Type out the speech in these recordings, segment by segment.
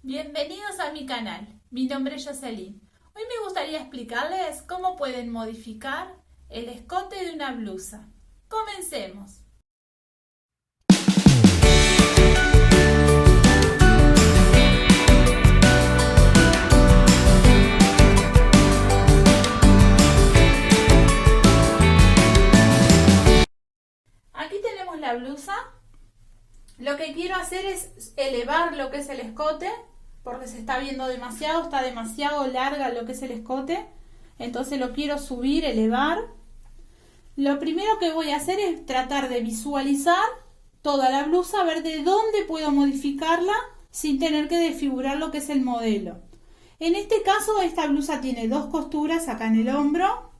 Bienvenidos a mi canal, mi nombre es Jocelyn. Hoy me gustaría explicarles cómo pueden modificar el escote de una blusa. Comencemos. Aquí tenemos la blusa. Lo que quiero hacer es elevar lo que es el escote, porque se está viendo demasiado, está demasiado larga lo que es el escote. Entonces lo quiero subir, elevar. Lo primero que voy a hacer es tratar de visualizar toda la blusa, a ver de dónde puedo modificarla sin tener que desfigurar lo que es el modelo. En este caso, esta blusa tiene dos costuras acá en el hombro.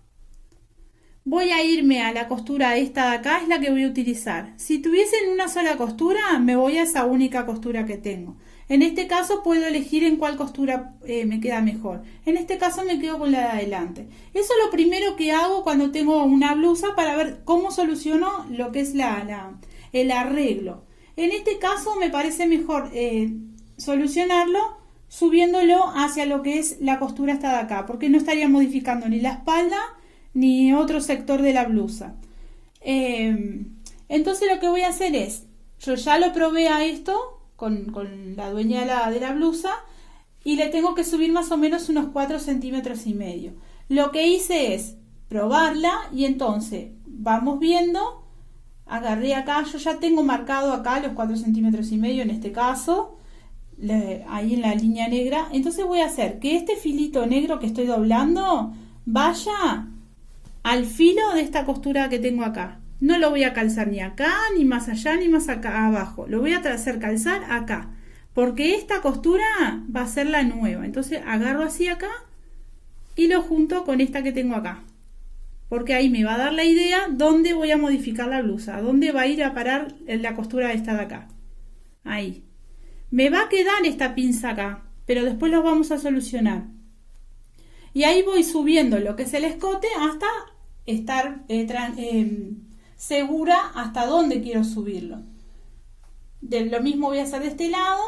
Voy a irme a la costura esta de acá, es la que voy a utilizar. Si tuviesen una sola costura, me voy a esa única costura que tengo. En este caso puedo elegir en cuál costura me queda mejor. En este caso me quedo con la de adelante. Eso es lo primero que hago cuando tengo una blusa para ver cómo soluciono lo que es el arreglo. En este caso me parece mejor solucionarlo subiéndolo hacia lo que es la costura esta de acá, porque no estaría modificando ni la espalda ni otro sector de la blusa. Entonces lo que voy a hacer es, yo ya lo probé a esto con la dueña de la blusa y le tengo que subir más o menos unos 4 centímetros y medio. Lo que hice es probarla y entonces vamos viendo, agarré acá, yo ya tengo marcado acá los 4 centímetros y medio en este caso, ahí en la línea negra. Entonces voy a hacer que este filito negro que estoy doblando vaya al filo de esta costura que tengo acá. No lo voy a calzar ni acá, ni más allá, ni más acá abajo. Lo voy a hacer calzar acá, porque esta costura va a ser la nueva. Entonces agarro así acá y lo junto con esta que tengo acá, porque ahí me va a dar la idea dónde voy a modificar la blusa, dónde va a ir a parar la costura esta de acá. Ahí. Me va a quedar esta pinza acá, pero después lo vamos a solucionar. Y ahí voy subiendo lo que es el escote hasta estar segura hasta dónde quiero subirlo. Lo mismo voy a hacer de este lado.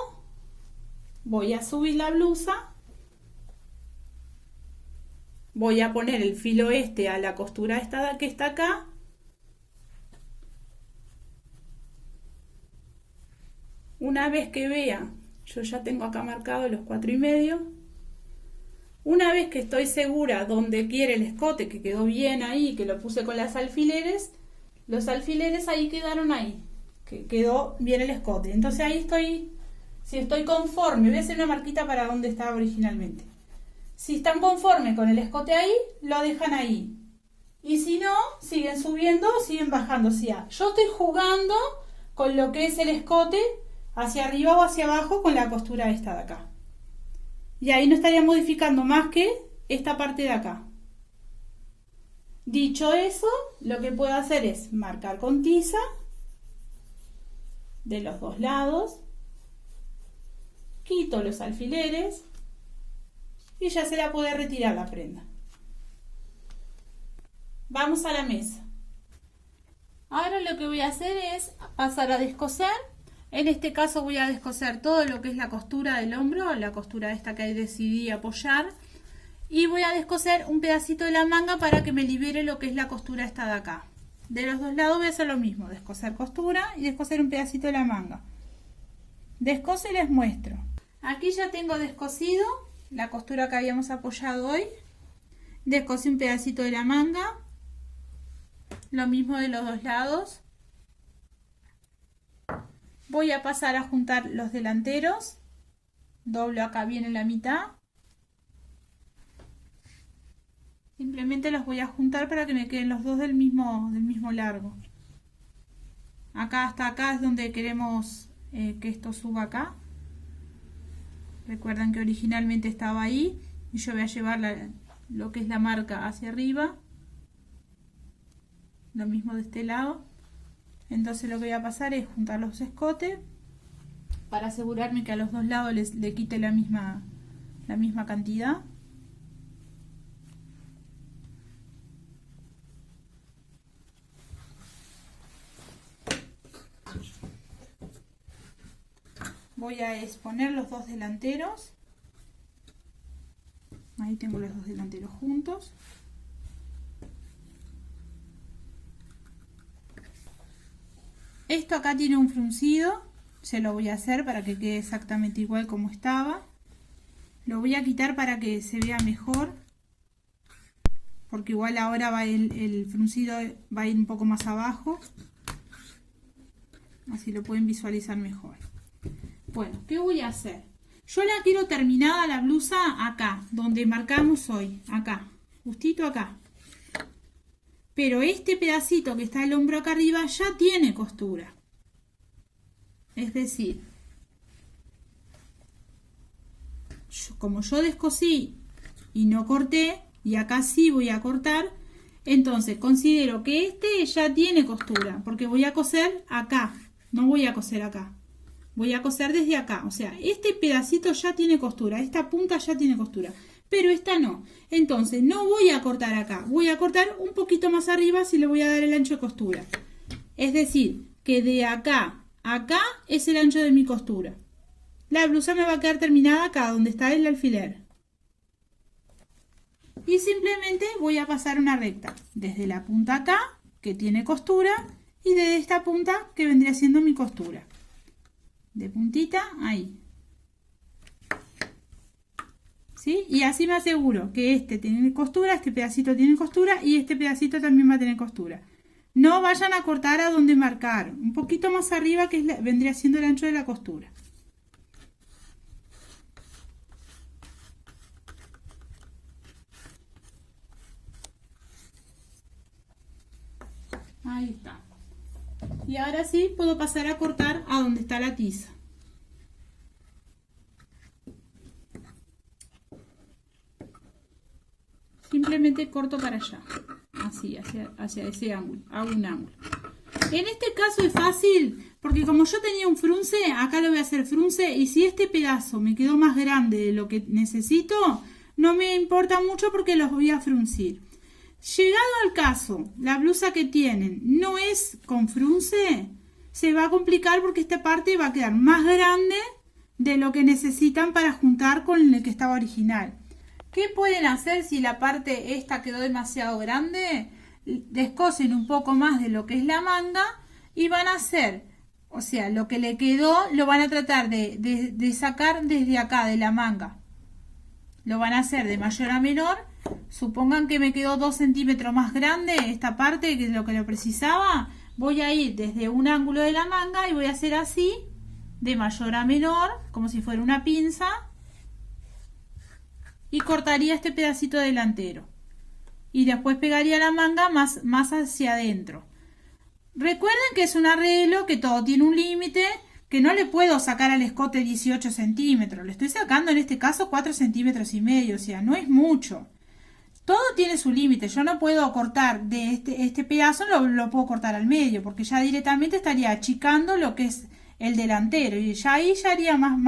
Voy a subir la blusa. Voy a poner el filo este a la costura esta que está acá. Una vez que vea, yo ya tengo acá marcado los 4,5. Una vez que estoy segura dónde quiere el escote, que quedó bien ahí, que lo puse con los alfileres ahí quedaron ahí, que quedó bien el escote. Entonces ahí estoy, si estoy conforme, voy a hacer una marquita para donde estaba originalmente. Si están conformes con el escote ahí, lo dejan ahí. Y si no, siguen subiendo, siguen bajando. O sea, yo estoy jugando con lo que es el escote hacia arriba o hacia abajo con la costura esta de acá. Y ahí no estaría modificando más que esta parte de acá. Dicho eso, lo que puedo hacer es marcar con tiza de los dos lados, quito los alfileres y ya se la puede retirar la prenda. Vamos a la mesa. Ahora lo que voy a hacer es pasar a descoser. En este caso voy a descoser todo lo que es la costura del hombro, la costura esta que decidí apoyar, y voy a descoser un pedacito de la manga para que me libere lo que es la costura esta de acá. De los dos lados voy a hacer lo mismo, descoser costura y descoser un pedacito de la manga. Descoso y les muestro. Aquí ya tengo descosido la costura que habíamos apoyado hoy. Descosí un pedacito de la manga, lo mismo de los dos lados. Voy a pasar a juntar los delanteros, doblo acá bien en la mitad, simplemente los voy a juntar para que me queden los dos del mismo largo. Acá hasta acá es donde queremos que esto suba acá. Recuerdan que originalmente estaba ahí y yo voy a llevar lo que es la marca hacia arriba, lo mismo de este lado. Entonces lo que voy a pasar es juntar los escotes para asegurarme que a los dos lados le quite la misma cantidad. voy a exponer los dos delanteros. Ahí tengo los dos delanteros juntos. Esto acá tiene un fruncido, se lo voy a hacer para que quede exactamente igual como estaba. Lo voy a quitar para que se vea mejor, porque igual ahora va el fruncido va a ir un poco más abajo. Así lo pueden visualizar mejor. Bueno, ¿qué voy a hacer? Yo la quiero terminada la blusa acá, donde marcamos hoy, acá, justito acá. Pero este pedacito que está el hombro acá arriba ya tiene costura. Es decir, como yo descosí y no corté, y acá sí voy a cortar, entonces considero que este ya tiene costura, porque voy a coser acá, no voy a coser acá. Voy a coser desde acá, o sea, este pedacito ya tiene costura, esta punta ya tiene costura, pero esta no. Entonces no voy a cortar acá, voy a cortar un poquito más arriba si le voy a dar el ancho de costura. Es decir, que de acá a acá es el ancho de mi costura. La blusa me va a quedar terminada acá, donde está el alfiler. Y simplemente voy a pasar una recta, desde la punta acá, que tiene costura, y desde esta punta, que vendría siendo mi costura. De puntita ahí, ¿sí? Y así me aseguro que este tiene costura, este pedacito tiene costura y este pedacito también va a tener costura. No vayan a cortar a donde marcar, un poquito más arriba, que vendría siendo el ancho de la costura. Ahí está. Y ahora sí puedo pasar a cortar a donde está la tiza. Simplemente corto para allá, así, hacia ese ángulo, hago un ángulo. En este caso es fácil, porque como yo tenía un frunce, acá lo voy a hacer frunce, y si este pedazo me quedó más grande de lo que necesito, no me importa mucho porque los voy a fruncir. Llegado al caso, la blusa que tienen no es con frunce, se va a complicar porque esta parte va a quedar más grande de lo que necesitan para juntar con el que estaba original. ¿Qué pueden hacer si la parte esta quedó demasiado grande? Descosen un poco más de lo que es la manga y van a hacer, o sea, lo que le quedó lo van a tratar de sacar desde acá de la manga. Lo van a hacer de mayor a menor. Supongan que me quedó 2 centímetros más grande esta parte que es lo que lo precisaba. Voy a ir desde un ángulo de la manga y voy a hacer así, de mayor a menor, como si fuera una pinza. Y cortaría este pedacito delantero. Y después pegaría la manga más hacia adentro. Recuerden que es un arreglo, que todo tiene un límite, que no le puedo sacar al escote 18 centímetros. Le estoy sacando en este caso 4 centímetros y medio, o sea, no es mucho. Todo tiene su límite. Yo no puedo cortar de este pedazo, lo puedo cortar al medio, porque ya directamente estaría achicando lo que es el delantero. Y ya ahí ya haría más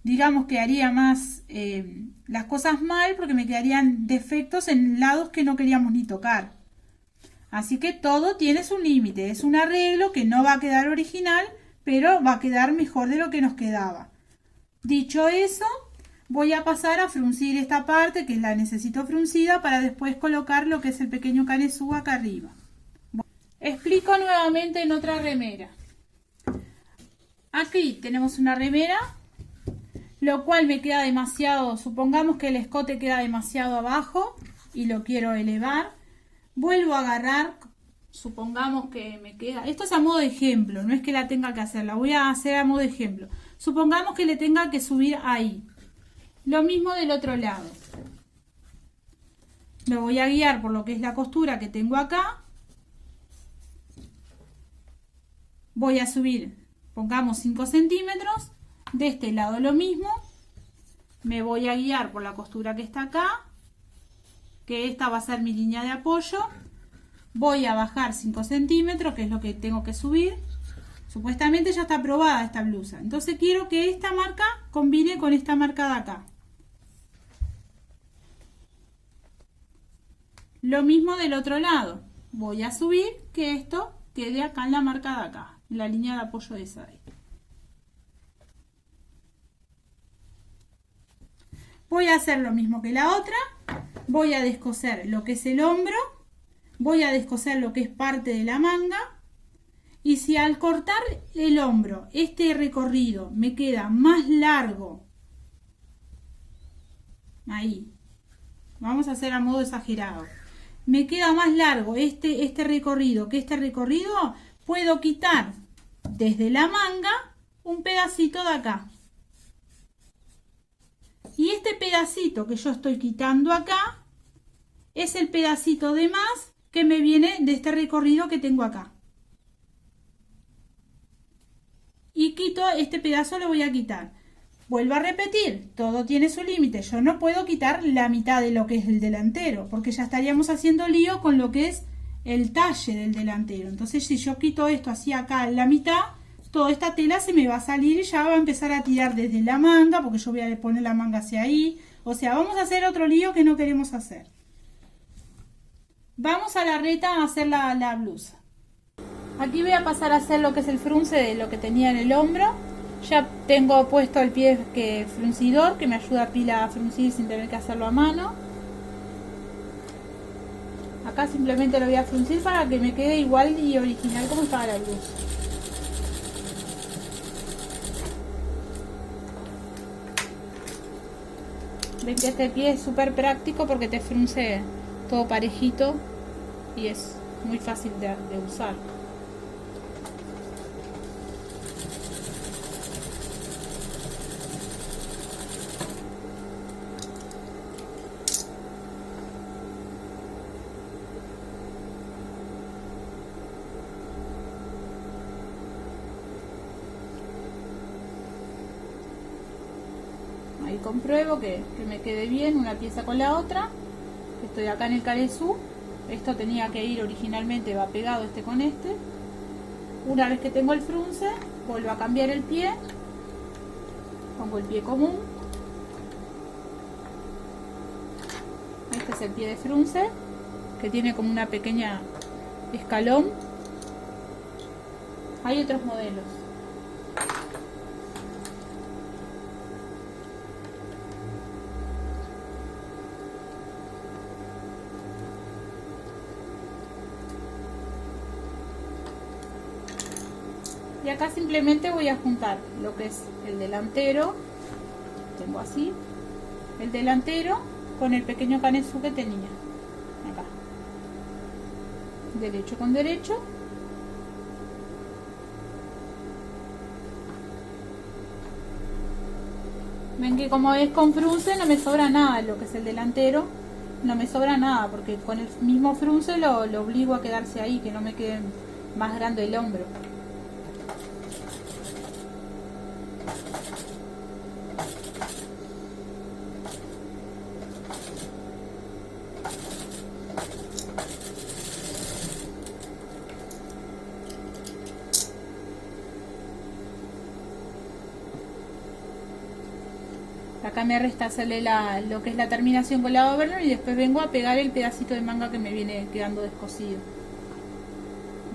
digamos que haría más las cosas mal, porque me quedarían defectos en lados que no queríamos ni tocar. Así que todo tiene su límite. Es un arreglo que no va a quedar original, pero va a quedar mejor de lo que nos quedaba. Dicho eso, voy a pasar a fruncir esta parte, que la necesito fruncida, para después colocar lo que es el pequeño canesú acá arriba. Explico nuevamente en otra remera. Aquí tenemos una remera, lo cual me queda demasiado, supongamos que el escote queda demasiado abajo y lo quiero elevar. Vuelvo a agarrar, supongamos que me queda, esto es a modo de ejemplo, no es que la tenga que hacer, la voy a hacer a modo de ejemplo. Supongamos que le tenga que subir ahí. Lo mismo del otro lado. Me voy a guiar por lo que es la costura que tengo acá. Voy a subir, pongamos 5 centímetros. De este lado lo mismo. Me voy a guiar por la costura que está acá, que esta va a ser mi línea de apoyo. Voy a bajar 5 centímetros, que es lo que tengo que subir. Supuestamente ya está aprobada esta blusa. Entonces quiero que esta marca combine con esta marca de acá. Lo mismo del otro lado. Voy a subir que esto quede acá en la marca de acá, en la línea de apoyo de esa de ahí. Voy a hacer lo mismo que la otra. Voy a descoser lo que es el hombro. Voy a descoser lo que es parte de la manga. Y si al cortar el hombro, este recorrido me queda más largo, ahí, vamos a hacer a modo exagerado, me queda más largo este recorrido que este recorrido, puedo quitar desde la manga un pedacito de acá. Y este pedacito que yo estoy quitando acá es el pedacito de más que me viene de este recorrido que tengo acá. Y quito este pedazo, lo voy a quitar. Vuelvo a repetir, todo tiene su límite. Yo no puedo quitar la mitad de lo que es el delantero, porque ya estaríamos haciendo lío con lo que es el talle del delantero. Entonces, si yo quito esto así acá en la mitad, toda esta tela se me va a salir y ya va a empezar a tirar desde la manga, porque yo voy a poner la manga hacia ahí. O sea, vamos a hacer otro lío que no queremos hacer. Vamos a la reta a hacer la blusa. Aquí voy a pasar a hacer lo que es el frunce de lo que tenía en el hombro. Ya tengo puesto el pie fruncidor, que me ayuda a pila a fruncir sin tener que hacerlo a mano. Acá simplemente lo voy a fruncir para que me quede igual y original como estaba la blusa. Ven que este pie es súper práctico porque te frunce todo parejito y es muy fácil de usar. Ahí compruebo que me quede bien una pieza con la otra. Estoy acá en el caresú. Esto tenía que ir originalmente, va pegado este con este. Una vez que tengo el frunce, vuelvo a cambiar el pie. Pongo el pie común. Este es el pie de frunce, que tiene como una pequeña escalón. Hay otros modelos. Y acá simplemente voy a juntar lo que es el delantero, tengo así, el delantero con el pequeño canesú que tenía, acá, derecho con derecho, ven que como es con frunce no me sobra nada, lo que es el delantero, no me sobra nada, porque con el mismo frunce lo obligo a quedarse ahí, que no me quede más grande el hombro. Acá me resta hacerle lo que es la terminación con la overlock y después vengo a pegar el pedacito de manga que me viene quedando descosido.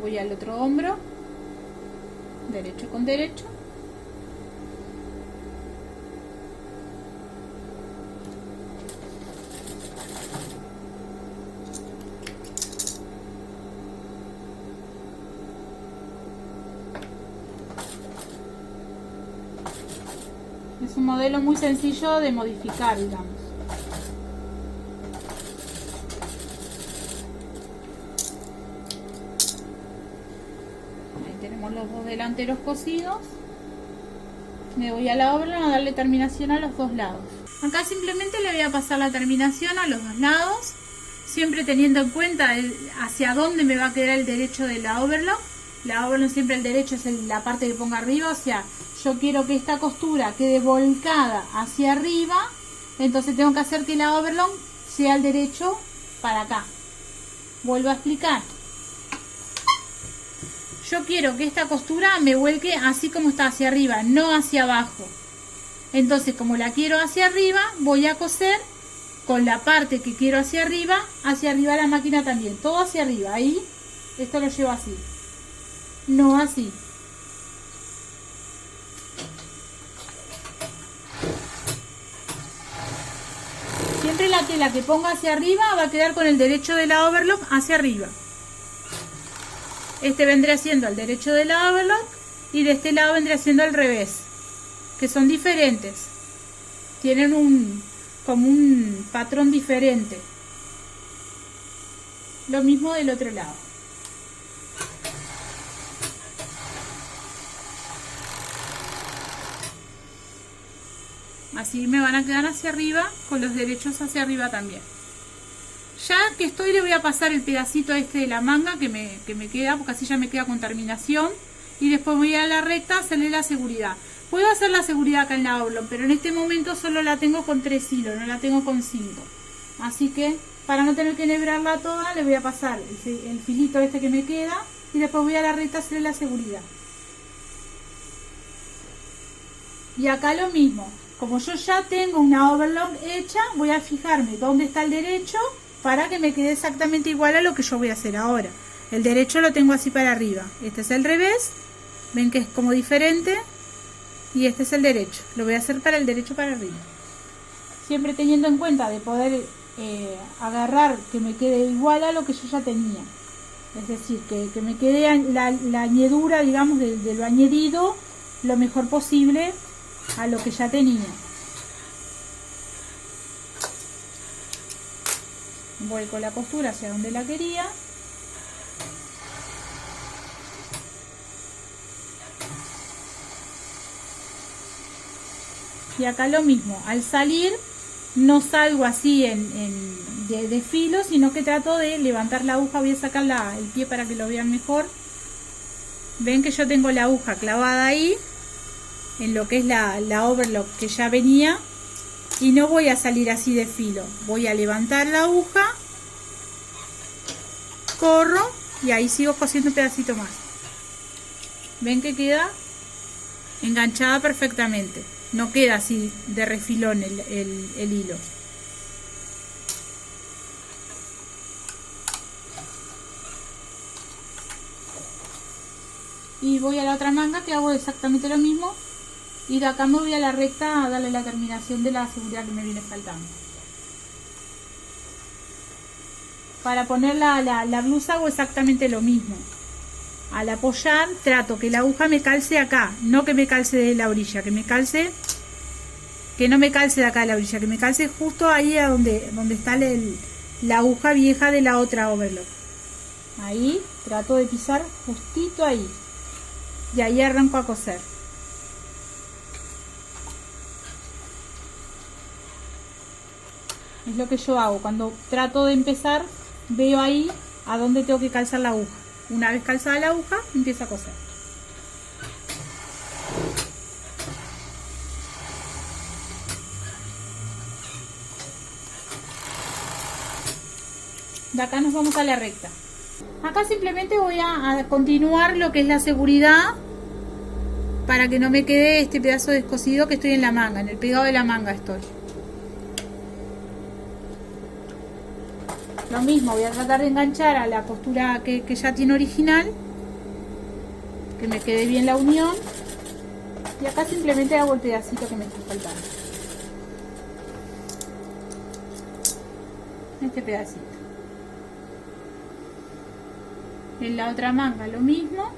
Voy al otro hombro, derecho con derecho. Es un modelo muy sencillo de modificar, digamos. Ahí tenemos los dos delanteros cosidos. Me voy a la obra a darle terminación a los dos lados. Acá simplemente le voy a pasar la terminación a los dos lados, siempre teniendo en cuenta hacia dónde me va a quedar el derecho de la overlock. La overlock siempre el derecho es la parte que pongo arriba, o sea, yo quiero que esta costura quede volcada hacia arriba, entonces tengo que hacer que la overlock sea el derecho para acá. Vuelvo a explicar. Yo quiero que esta costura me vuelque así como está hacia arriba, no hacia abajo. Entonces, como la quiero hacia arriba, voy a coser con la parte que quiero hacia arriba la máquina también. Todo hacia arriba. Ahí, esto lo llevo así. No así. Siempre la tela que ponga hacia arriba va a quedar con el derecho de la overlock hacia arriba. Este vendría siendo el derecho de la overlock y de este lado vendría siendo al revés, que son diferentes. Tienen como un patrón diferente. Lo mismo del otro lado. Así me van a quedar hacia arriba, con los derechos hacia arriba también. Ya que estoy, le voy a pasar el pedacito este de la manga que me queda, porque así ya me queda con terminación. Y después voy a la recta a hacerle la seguridad. Puedo hacer la seguridad acá en la oblong, pero en este momento solo la tengo con 3 hilos, no la tengo con 5. Así que, para no tener que enhebrarla toda, le voy a pasar el filito este que me queda. Y después voy a la recta a hacerle la seguridad. Y acá lo mismo. Como yo ya tengo una overlock hecha, voy a fijarme dónde está el derecho para que me quede exactamente igual a lo que yo voy a hacer ahora. El derecho lo tengo así para arriba. Este es el revés. Ven que es como diferente. Y este es el derecho. Lo voy a hacer para el derecho para arriba. Siempre teniendo en cuenta de poder agarrar que me quede igual a lo que yo ya tenía. Es decir, que me quede la añadidura, digamos, de lo añadido lo mejor posible a lo que ya tenía. Vuelco la costura hacia donde la quería. Y acá lo mismo, al salir no salgo así de filo, sino que trato de levantar la aguja. Voy a sacar el pie para que lo vean mejor. Ven que yo tengo la aguja clavada ahí en lo que es la overlock que ya venía, y no voy a salir así de filo. Voy a levantar la aguja, corro y ahí sigo cosiendo un pedacito más. Ven que queda enganchada perfectamente, no queda así de refilón el hilo. Y voy a la otra manga que hago exactamente lo mismo. Y de acá me voy a la recta a darle la terminación de la seguridad que me viene faltando. Para poner la blusa hago exactamente lo mismo. Al apoyar trato que la aguja me calce acá, no que me calce de la orilla, que no me calce de acá de la orilla, que me calce justo ahí a donde está la aguja vieja de la otra overlock. Ahí trato de pisar justito ahí. Y ahí arranco a coser. Es lo que yo hago. Cuando trato de empezar, veo ahí a dónde tengo que calzar la aguja. Una vez calzada la aguja, empiezo a coser. De acá nos vamos a la recta. Acá simplemente voy a continuar lo que es la seguridad para que no me quede este pedazo descosido que estoy en la manga. En el pegado de la manga estoy. Lo mismo, voy a tratar de enganchar a la costura que ya tiene original, que me quede bien la unión. Y acá simplemente hago el pedacito que me está faltando. Este pedacito. En la otra manga lo mismo.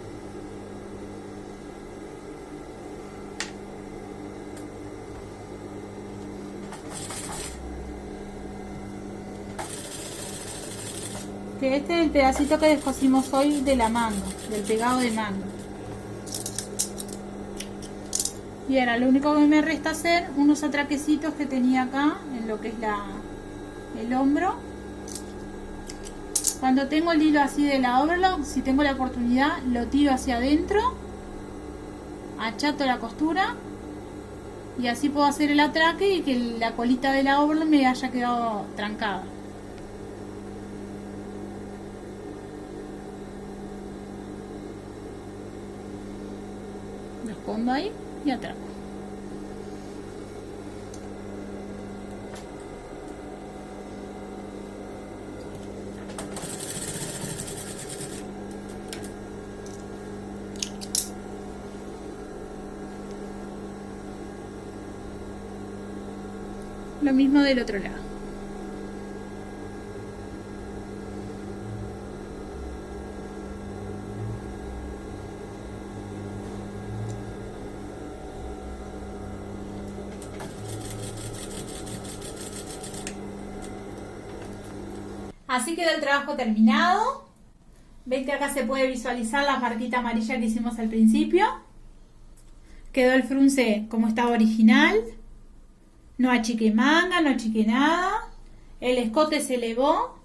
Que este es el pedacito que descosimos hoy de la manga, del pegado de manga. Y ahora lo único que me resta hacer unos atraquecitos que tenía acá en lo que es el hombro. Cuando tengo el hilo así de la overlock, si tengo la oportunidad, lo tiro hacia adentro, achato la costura y así puedo hacer el atraque y que la colita de la overlock me haya quedado trancada. Lo escondo ahí y atraco. Lo mismo del otro lado. Así quedó el trabajo terminado. Ven que acá se puede visualizar la marquita amarilla que hicimos al principio. Quedó el frunce como estaba original. No achiqué manga, no achiqué nada. El escote se elevó.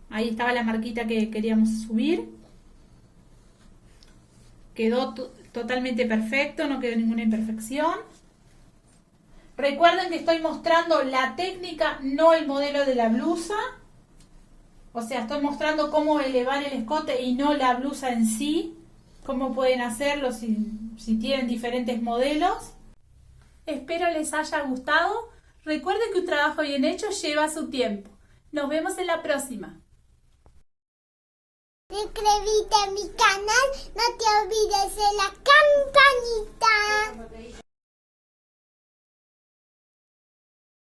Ahí estaba la marquita que queríamos subir. Quedó totalmente perfecto, no quedó ninguna imperfección. Recuerden que estoy mostrando la técnica, no el modelo de la blusa. O sea, estoy mostrando cómo elevar el escote y no la blusa en sí. Cómo pueden hacerlo si tienen diferentes modelos. Espero les haya gustado. Recuerden que un trabajo bien hecho lleva su tiempo. Nos vemos en la próxima. Suscríbete a mi canal, no te olvides de la campanita.